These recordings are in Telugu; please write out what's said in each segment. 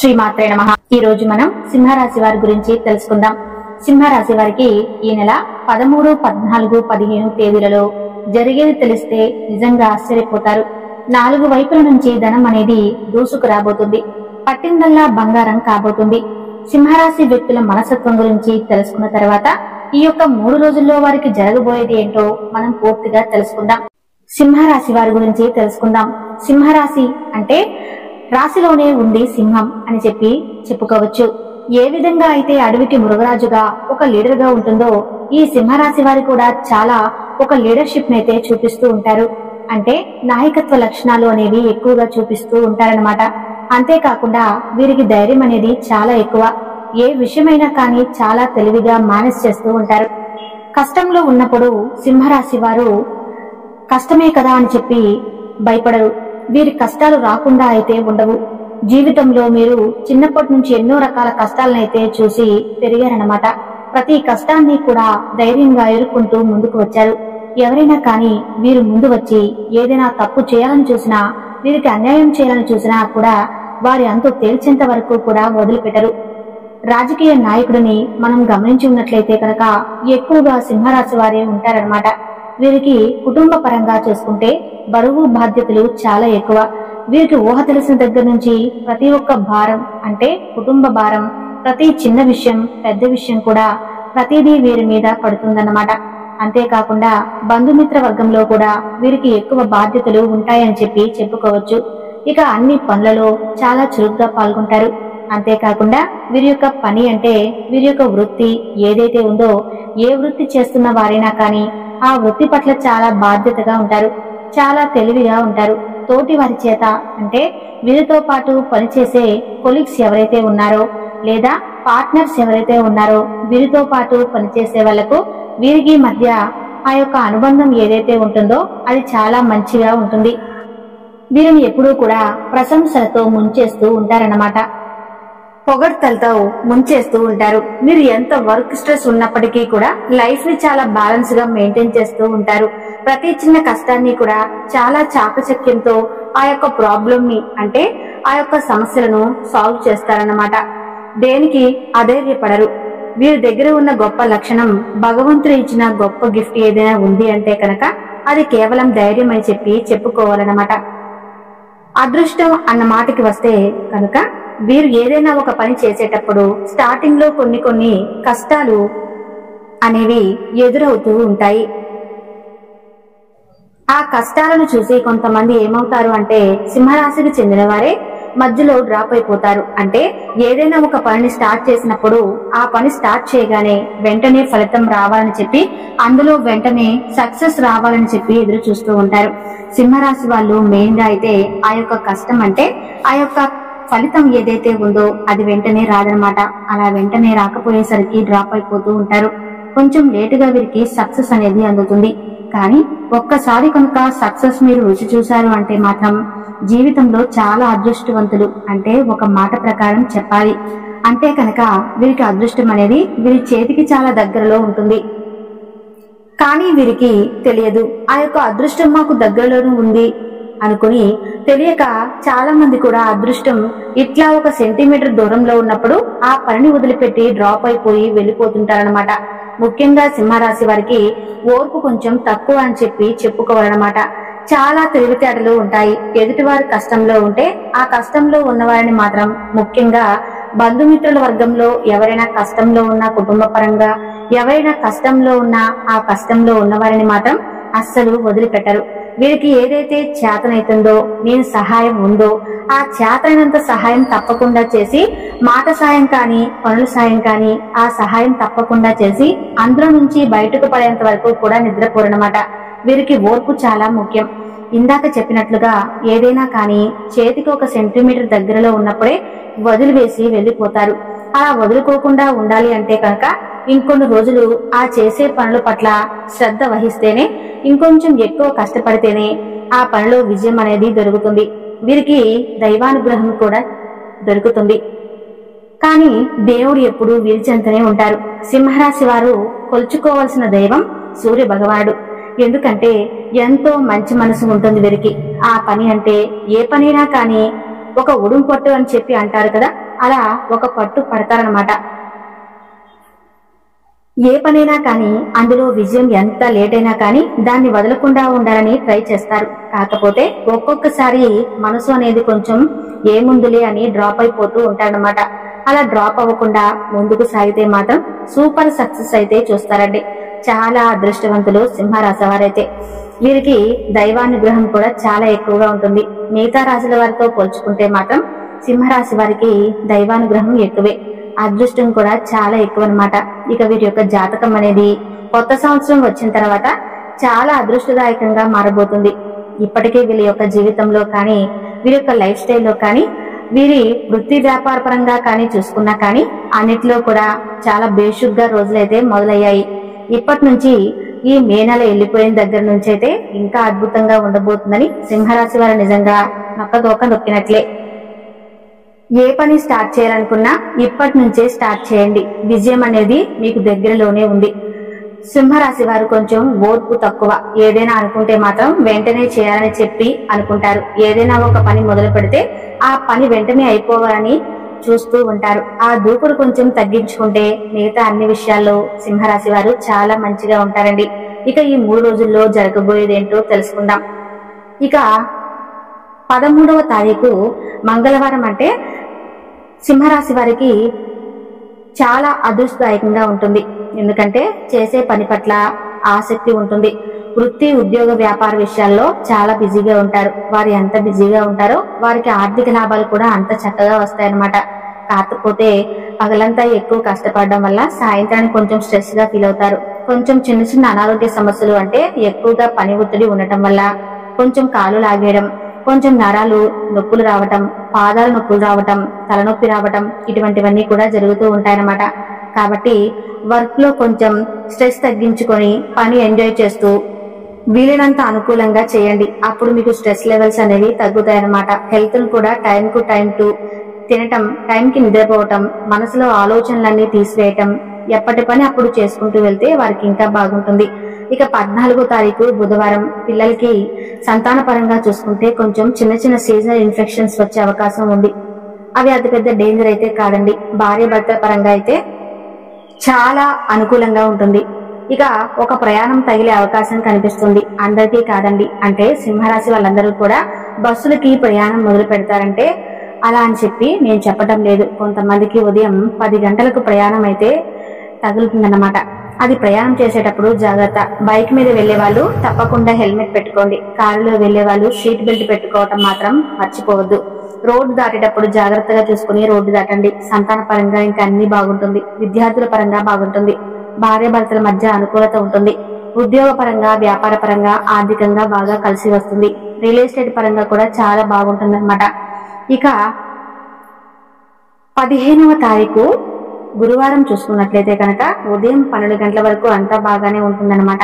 శ్రీమాత్రే నమః. ఈ రోజు మనం సింహరాశి వారి గురించి తెలుసుకుందాం. సింహరాశి వారికి ఈ నెల 13, 14, 15 తేదీలలో జరిగేది తెలిస్తే నిజంగా ఆశ్చర్యపోతారు. 4 వైపుల నుంచి ధనం అనేది దూసుకు రాబోతుంది. పట్టిందల్లా బంగారం కాబోతుంది. సింహరాశి వ్యక్తుల మనస్తత్వం గురించి తెలుసుకున్న తర్వాత ఈ యొక్క 3 రోజుల్లో వారికి జరగబోయేది ఏంటో మనం పూర్తిగా తెలుసుకుందాం. సింహరాశి వారి గురించి తెలుసుకుందాం. సింహరాశి అంటే రాశిలోనే ఉంది సింహం అని చెప్పుకోవచ్చు. ఏ విధంగా అయితే అడవికి మృగరాజుగా ఒక లీడర్ గా ఉంటుందో ఈ సింహరాశి వారు కూడా చాలా ఒక లీడర్షిప్ నైతే చూపిస్తూ ఉంటారు. అంటే నాయకత్వ లక్షణాలు అనేవి ఎక్కువగా చూపిస్తూ ఉంటారన్నమాట. అంతేకాకుండా వీరికి ధైర్యం అనేది చాలా ఎక్కువ. ఏ విషయమైనా కానీ చాలా తెలివిగా మేనేజ్ చేస్తూ ఉంటారు. కష్టంలో ఉన్నప్పుడు సింహరాశి వారు కష్టమే కదా అని చెప్పి భయపడరు. వీరి కష్టాలు రాకుండా అయితే ఉండవు. జీవితంలో మీరు చిన్నప్పటి నుంచి ఎన్నో రకాల కష్టాలనైతే చూసి పెరిగారన్నమాట. ప్రతి కష్టాన్ని కూడా ధైర్యంగా ఎదుర్కొంటూ ముందుకు వచ్చారు. ఎవరైనా కానీ వీరు ముందు వచ్చి ఏదైనా తప్పు చేయాలని చూసినా, వీరికి అన్యాయం చేయాలని చూసినా కూడా వారి అంతు తేల్చేంత వరకు కూడా వదిలిపెట్టరు. రాజకీయ నాయకుడిని మనం గమనించి ఉన్నట్లయితే కనుక ఎక్కువగా సింహరాశి వారే ఉంటారన్నమాట. వీరికి కుటుంబ పరంగా చూసుకుంటే బరువు బాధ్యతలు చాలా ఎక్కువ. వీరికి ఊహ తెలిసిన దగ్గర నుంచి ప్రతి ఒక్క భారం అంటే కుటుంబ భారం, ప్రతి చిన్న విషయం పెద్ద విషయం కూడా ప్రతిదీ వీరి మీద పడుతుందన్నమాట. అంతేకాకుండా బంధుమిత్ర వర్గంలో కూడా వీరికి ఎక్కువ బాధ్యతలు ఉంటాయని చెప్పుకోవచ్చు. ఇక అన్ని పనులలో చాలా చురుగ్గా పాల్గొంటారు. అంతేకాకుండా వీరి యొక్క పని అంటే వీరి యొక్క వృత్తి ఏదైతే ఉందో, ఏ వృత్తి చేస్తున్న వారైనా కానీ ఆ వృత్తి పట్ల చాలా బాధ్యతగా ఉంటారు. చాలా తెలివిగా ఉంటారు. తోటి వారి చేత అంటే వీరితో పాటు పనిచేసే కొలీగ్స్ ఎవరైతే ఉన్నారో లేదా పార్ట్నర్స్ ఎవరైతే ఉన్నారో వీరితో పాటు పనిచేసే వాళ్లకు వీరికి మధ్య ఆ యొక్క అనుబంధం ఏదైతే ఉంటుందో అది చాలా మంచిగా ఉంటుంది. వీరిని ఎప్పుడూ కూడా ప్రశంసలతో ముంచేస్తూ ఉంటారన్నమాట. పొగడ్తలతో ముంచేస్తూ ఉంటారు. మీరు ఎంత వర్క్ స్ట్రెస్ ఉన్నప్పటికీ కూడా లైఫ్ ని చాలా బ్యాలెన్స్ గా మెయింటైన్ చేస్తూ ఉంటారు. ప్రతి చిన్న కష్టాన్ని కూడా చాలా చాకచక్యంతో ఆ యొక్క ప్రాబ్లం ని అంటే ఆ యొక్క సమస్యలను సాల్వ్ చేస్తారన్నమాట. దేనికి అధైర్యపడరు. వీరి దగ్గర ఉన్న గొప్ప లక్షణం, భగవంతుడు ఇచ్చిన గొప్ప గిఫ్ట్ ఏదైనా ఉంది అంటే కనుక అది కేవలం ధైర్యం అని చెప్పుకోవాలన్నమాట. అదృష్టం అన్న మాటకి వస్తే కనుక వీరు ఏదైనా ఒక పని చేసేటప్పుడు స్టార్టింగ్ లో కొన్ని కష్టాలు అనేవి ఎదురవుతూ ఉంటాయి. ఆ కష్టాలను చూసి కొంతమంది ఏమవుతారు అంటే సింహరాశికి చెందిన వారే మధ్యలో డ్రాప్ అయిపోతారు. అంటే ఏదైనా ఒక పనిని స్టార్ట్ చేసినప్పుడు ఆ పని స్టార్ట్ చేయగానే వెంటనే ఫలితం రావాలని చెప్పి, అందులో వెంటనే సక్సెస్ రావాలని చెప్పి ఎదురు చూస్తూ ఉంటారు. సింహరాశి వాళ్ళు మెయిన్ గా అయితే ఆ యొక్క కష్టం అంటే ఆ యొక్క ఫలితం ఏదైతే ఉందో అది వెంటనే రాదనమాట. అలా వెంటనే రాకపోయేసరికి డ్రాప్ అయిపోతూ ఉంటారు. కొంచెం లేటుగా వీరికి సక్సెస్ అనేది అందుతుంది. కానీ ఒక్కసారి కనుక సక్సెస్ మీరు రుచి చూశారు అంటే మాత్రం జీవితంలో చాలా అదృష్టవంతులు అంటే ఒక మాట ప్రకారం చెప్పాలి. అంటే కనుక వీరికి అదృష్టం అనేది వీరి చేతికి చాలా దగ్గరలో ఉంటుంది. కానీ వీరికి తెలియదు ఆ యొక్క అదృష్టం మాకు దగ్గరలోనే ఉంది అనుకుని తెలియక చాలా మంది కూడా అదృష్టం ఇట్లా 1 సెంటీమీటర్ దూరంలో ఉన్నప్పుడు ఆ పనిని వదిలిపెట్టి డ్రాప్ అయిపోయి వెళ్లిపోతుంటారనమాట. ముఖ్యంగా సింహరాశి వారికి ఓర్పు కొంచెం తక్కువ అని చెప్పుకోవాలన్నమాట. చాలా తెలివితేటలు ఉంటాయి. ఎదుటివారి కష్టంలో ఉంటే ఆ కష్టంలో ఉన్నవారిని మాత్రం, ముఖ్యంగా బంధుమిత్రుల వర్గంలో ఎవరైనా కష్టంలో ఉన్నా, కుటుంబ పరంగా ఎవరైనా కష్టంలో ఉన్నా ఆ కష్టంలో ఉన్నవారిని మాత్రం అస్సలు వదిలిపెట్టరు. వీరికి ఏదైతే చేతనైతుందో, నేను సహాయం ఉందో ఆ చేతనైనంత సహాయం తప్పకుండా చేసి, మాట సాయం కానీ పనుల సాయం కానీ ఆ సహాయం తప్పకుండా చేసి అందులో నుంచి బయటకు పడేంత వరకు కూడా నిద్రపోరనమాట. వీరికి ఓర్పు చాలా ముఖ్యం. ఇందాక చెప్పినట్లుగా ఏదైనా కానీ చేతికి 1 సెంటీమీటర్ దగ్గరలో ఉన్నప్పుడే వదిలివేసి వెళ్లిపోతారు. అలా వదులుకోకుండా ఉండాలి అంటే కనుక ఇంకొన్ని రోజులు ఆ చేసే పనుల పట్ల శ్రద్ధ వహిస్తేనే, ఇంకొంచెం ఎక్కువ కష్టపడితేనే ఆ పనిలో విజయం అనేది దొరుకుతుంది. వీరికి దైవానుగ్రహం కూడా దొరుకుతుంది. కానీ దేవుడు ఎప్పుడు వీరి చెంతనే ఉంటారు. సింహరాశి వారు కొలుచుకోవాల్సిన దైవం సూర్య భగవానుడు. ఎందుకంటే ఎంతో మంచి మనసు ఉంటుంది వీరికి. ఆ పని అంటే ఏ పనైనా కానీ ఒక ఉడుం పట్టు అని చెప్పి అంటారు కదా, అలా ఒక పట్టు పడతారనమాట. ఏ పనైనా కానీ అందులో విజయం ఎంత లేట్ అయినా కానీ దాన్ని వదలకుండా ఉండాలని ట్రై చేస్తారు. కాకపోతే ఒక్కొక్కసారి మనసు అనేది కొంచెం ఏముందులే అని డ్రాప్ అయిపోతూ ఉంటారనమాట. అలా డ్రాప్ అవ్వకుండా ముందుకు సాగితే మాత్రం సూపర్ సక్సెస్ అయితే చూస్తారండి. చాలా అదృష్టవంతులు సింహరాశి వారైతే. వీరికి దైవానుగ్రహం కూడా చాలా ఎక్కువగా ఉంటుంది. మిగతా రాశుల వారితో పోల్చుకుంటే మాత్రం సింహరాశి వారికి దైవానుగ్రహం ఎక్కువే, అదృష్టం కూడా చాలా ఎక్కువ అనమాట. ఇక వీరి యొక్క జాతకం అనేది కొత్త సంవత్సరం వచ్చిన తర్వాత చాలా అదృష్టదాయకంగా మారబోతుంది. ఇప్పటికే వీళ్ళ యొక్క జీవితంలో కానీ వీరి యొక్క లైఫ్ స్టైల్లో కానీ వీరి వృత్తి వ్యాపార పరంగా కానీ చూసుకున్నా కానీ అన్నిట్లో కూడా చాలా బేషుగ్గా రోజులైతే మొదలయ్యాయి. ఇప్పటి నుంచి ఈ మే నెల వెళ్ళిపోయిన దగ్గర నుంచి అయితే ఇంకా అద్భుతంగా ఉండబోతుందని సింహరాశి వారు నిజంగా నొక్కదోక నొక్కినట్లే. ఏ పని స్టార్ట్ చేయాలనుకున్నా ఇప్పటి నుంచే స్టార్ట్ చేయండి. విజయం అనేది మీకు దగ్గరలోనే ఉంది. సింహరాశి వారు కొంచెం ఓర్పు తక్కువ. ఏదైనా అనుకుంటే మాత్రం వెంటనే చేయాలని చెప్పి అనుకుంటారు. ఏదైనా ఒక పని మొదలు పెడితే ఆ పని వెంటనే అయిపోవాలని చూస్తూ ఉంటారు. ఆ దూకుడు కొంచెం తగ్గించుకుంటే మిగతా అన్ని విషయాల్లో సింహరాశి వారు చాలా మంచిగా ఉంటారండి. ఇక ఈ 3 రోజుల్లో జరగబోయేదేంటో తెలుసుకుందాం. ఇక 13వ తారీఖు మంగళవారం అంటే సింహరాశి వారికి చాలా అదృష్టదాయకంగా ఉంటుంది. ఎందుకంటే చేసే పని పట్ల ఆసక్తి ఉంటుంది. వృత్తి ఉద్యోగ వ్యాపార విషయాల్లో చాలా బిజీగా ఉంటారు. వారు ఎంత బిజీగా ఉంటారో వారికి ఆర్థిక లాభాలు కూడా అంత చక్కగా వస్తాయన్నమాట. కాకపోతే పగలంతా ఎక్కువ కష్టపడడం వల్ల సాయంత్రానికి కొంచెం స్ట్రెస్ గా ఫీల్ అవుతారు. కొంచెం చిన్న చిన్న అనారోగ్య సమస్యలు అంటే ఎక్కువగా పని ఒత్తిడి ఉండటం వల్ల కొంచెం కాలు లాగేయడం, కొంచెం నరాలు నొప్పులు రావటం, పాదాల నొప్పులు రావటం, తలనొప్పి రావటం ఇటువంటివన్నీ కూడా జరుగుతూ ఉంటాయన్నమాట. కాబట్టి వర్క్ లో కొంచెం స్ట్రెస్ తగ్గించుకొని పని ఎంజాయ్ చేస్తూ వీలైనంత అనుకూలంగా చేయండి. అప్పుడు మీకు స్ట్రెస్ లెవెల్స్ అనేవి తగ్గుతాయన్నమాట. హెల్త్ ను కూడా టైం టు తినటం, టైంకి నిద్రపోవటం, మనసులో ఆలోచనలన్నీ తీసివేయటం, ఎప్పటి పని అప్పుడు చేసుకుంటూ వెళ్తే వారికి ఇంకా బాగుంటుంది. ఇక 14వ తారీఖు బుధవారం పిల్లలకి సంతాన పరంగా చూసుకుంటే కొంచెం చిన్న చిన్న సీజనల్ ఇన్ఫెక్షన్స్ వచ్చే అవకాశం ఉంది. అవి అతి పెద్ద డేంజర్ అయితే కాదండి. భార్య భర్తల పరంగా అయితే చాలా అనుకూలంగా ఉంటుంది. ఇక ఒక ప్రయాణం తగిలే అవకాశం కనిపిస్తుంది. అందరికీ కాదండి, అంటే సింహరాశి వాళ్ళందరూ కూడా బస్సులకి ప్రయాణం మొదలు పెడతారంటే అలా అని చెప్పి నేను చెప్పడం లేదు. కొంతమందికి ఉదయం 10 గంటలకు ప్రయాణం అయితే తగులుతుందన్నమాట. అది ప్రయాణం చేసేటప్పుడు జాగ్రత్త. బైక్ మీద వెళ్లే వాళ్ళు తప్పకుండా హెల్మెట్ పెట్టుకోండి. కారులో వెళ్లే వాళ్ళు సీట్ బెల్ట్ పెట్టుకోవటం మాత్రం మర్చిపోవద్దు. రోడ్డు దాటేటప్పుడు జాగ్రత్తగా చూసుకుని రోడ్డు దాటండి. సంతాన పరంగా ఇంకా అన్ని బాగుంటుంది. విద్యార్థుల పరంగా బాగుంటుంది. భార్య భర్తల మధ్య అనుకూలత ఉంటుంది. ఉద్యోగ పరంగా వ్యాపార పరంగా ఆర్థికంగా బాగా కలిసి వస్తుంది. రియల్ ఎస్టేట్ పరంగా కూడా చాలా బాగుంటుంది అన్నమాట. ఇక 15వ తారీఖు గురువారం చూసుకున్నట్లయితే కనుక ఉదయం 12 గంటల వరకు అంతా బాగానే ఉంటుందన్నమాట.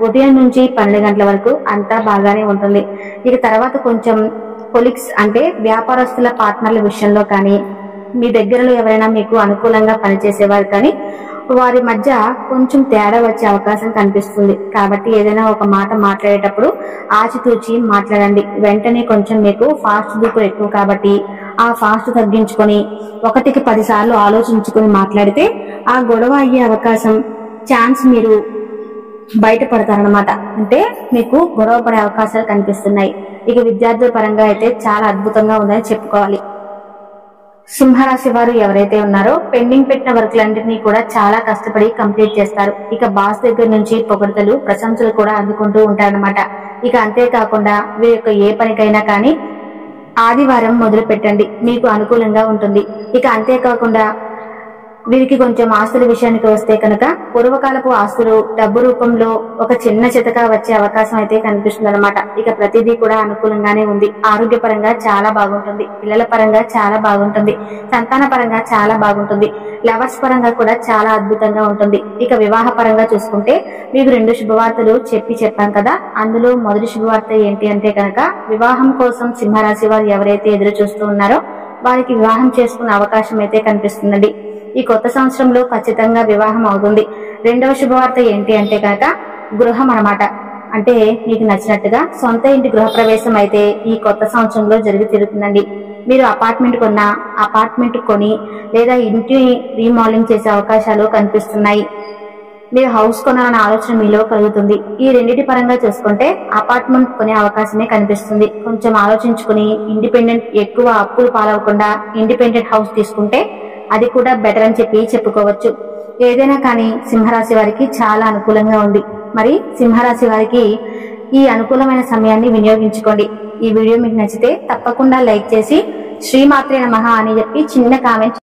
ఉదయం నుంచి 12 గంటల వరకు అంతా బాగానే ఉంటుంది. ఇక తర్వాత కొంచెం కొలీగ్స్ అంటే వ్యాపారస్తుల పార్ట్నర్ల విషయంలో కానీ మీ దగ్గరలో ఎవరైనా మీకు అనుకూలంగా పనిచేసేవారు కానీ వారి మధ్య కొంచెం తేడా వచ్చే అవకాశం కనిపిస్తుంది. కాబట్టి ఏదైనా ఒక మాట మాట్లాడేటప్పుడు ఆచితూచి మాట్లాడండి. వెంటనే కొంచెం మీకు ఫాస్ట్ దూకుడు ఎక్కువ కాబట్టి ఆ ఫాస్ట్ తగ్గించుకొని 1కి 10 సార్లు ఆలోచించుకొని మాట్లాడితే ఆ గొడవ అయ్యే అవకాశం ఛాన్స్ మీరు బయటపడతారనమాట. అంటే మీకు గొడవ పడే అవకాశాలు కనిపిస్తున్నాయి. ఇక విద్యార్థుల పరంగా అయితే చాలా అద్భుతంగా ఉందని చెప్పుకోవాలి. సింహరాశి వారు ఎవరైతే ఉన్నారో పెండింగ్ పెట్టిన వర్క్లన్నింటినీ కూడా చాలా కష్టపడి కంప్లీట్ చేస్తారు. ఇక బాస్ దగ్గర నుంచి పొగడ్తలు ప్రశంసలు కూడా అందుకుంటూ ఉంటారనమాట. ఇక అంతేకాకుండా వీరి యొక్క ఏ పనికైనా కానీ ఆదివారం మొదలు పెట్టండి, మీకు అనుకూలంగా ఉంటుంది. ఇక అంతేకాకుండా వీరికి కొంచెం ఆస్తుల విషయానికి వస్తే కనుక పూర్వకాలపు ఆస్తులు డబ్బు రూపంలో ఒక చిన్న చితక వచ్చే అవకాశం అయితే కనిపిస్తుంది అనమాట. ఇక ప్రతిదీ కూడా అనుకూలంగానే ఉంది. ఆరోగ్య పరంగా చాలా బాగుంటుంది. పిల్లల పరంగా చాలా బాగుంటుంది. సంతాన పరంగా చాలా బాగుంటుంది. లవర్స్ పరంగా కూడా చాలా అద్భుతంగా ఉంటుంది. ఇక వివాహ పరంగా చూసుకుంటే మీకు 2 శుభవార్తలు చెప్పాం కదా. అందులో మొదటి శుభవార్త ఏంటి అంటే కనుక వివాహం కోసం సింహరాశి వారు ఎవరైతే ఎదురు చూస్తూ ఉన్నారో వారికి వివాహం చేసుకునే అవకాశం అయితే కనిపిస్తుందండి. ఈ కొత్త సంవత్సరంలో ఖచ్చితంగా వివాహం అవుతుంది. 2వ శుభవార్త ఏంటి అంటే కనుక గృహం అన్నమాట. అంటే మీకు నచ్చినట్టుగా సొంత ఇంటి గృహ ప్రవేశం అయితే ఈ కొత్త సంవత్సరంలో జరిగి తీరుతుందండి. మీరు అపార్ట్మెంట్ కొన్నా, అపార్ట్మెంట్ కొని లేదా ఇంటి రీమోడలింగ్ చేసే అవకాశాలు కనిపిస్తున్నాయి. మీరు హౌస్ కొనాలన్న ఆలోచన మీలో కలుగుతుంది. ఈ రెండింటి పరంగా చూసుకుంటే అపార్ట్మెంట్ కొనే అవకాశమే కనిపిస్తుంది. కొంచెం ఆలోచించుకుని ఎక్కువ అప్పులు పాలవకుండా ఇండిపెండెంట్ హౌస్ తీసుకుంటే అది కూడా బెటర్ అని చెప్పుకోవచ్చు. ఏదైనా కానీ సింహరాశి వారికి చాలా అనుకూలంగా ఉంది. మరి సింహరాశి వారికి ఈ అనుకూలమైన సమయాన్ని వినియోగించుకోండి. ఈ వీడియో మీకు నచ్చితే తప్పకుండా లైక్ చేసి శ్రీమాత్రే నమః అని చెప్పి చిన్న కామెంట్